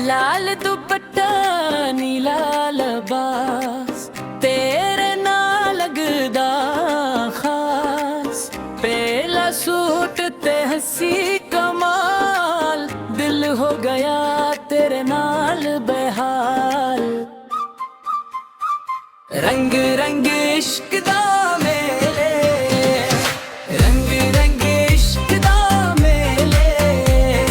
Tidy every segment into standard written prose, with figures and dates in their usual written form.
लाल दुपट्टा नीला लिबास तेरे नाल लगदा खास। पहला सूट ते हंसी कमाल, दिल हो गया तेरे नाल बेहाल। रंग रंग इश्क दा मेले, रंग रंग इश्क दा मेले,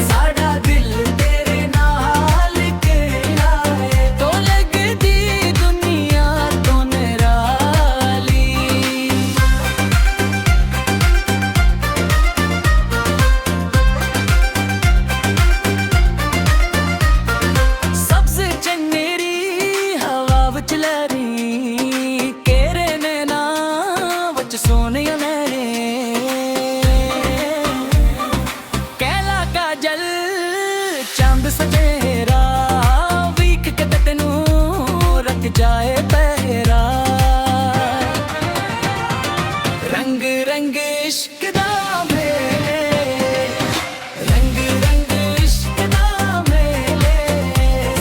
साड़ा दिल तेरे नाल खेला है। तो लगदी दुनिया तो निराली, सब्ज चन्नेरी हवा विच लहरी, सोने मेरे कैला काजल चांद सजेरा, वीख के तेनू रख जाए पहरा। रंग रंग इश्क दा मेले, रंग रंग इश्क दा मेले,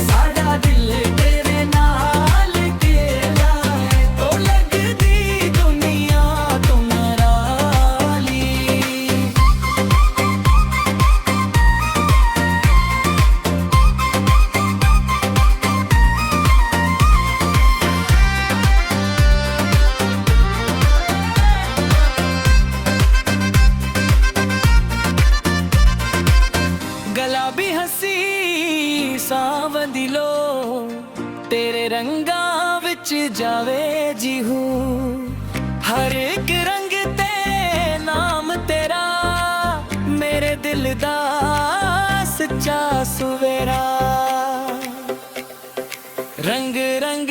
साड़ा दिल तेरे नाल खेला है। तो लगदी दुनिया गलाबी हसी सावंदी लो, तेरे रंगा विच जावे जी हूँ। हर एक रंग ते नाम तेरा, मेरे दिल दा सच्चा सुवेरा। रंग रंग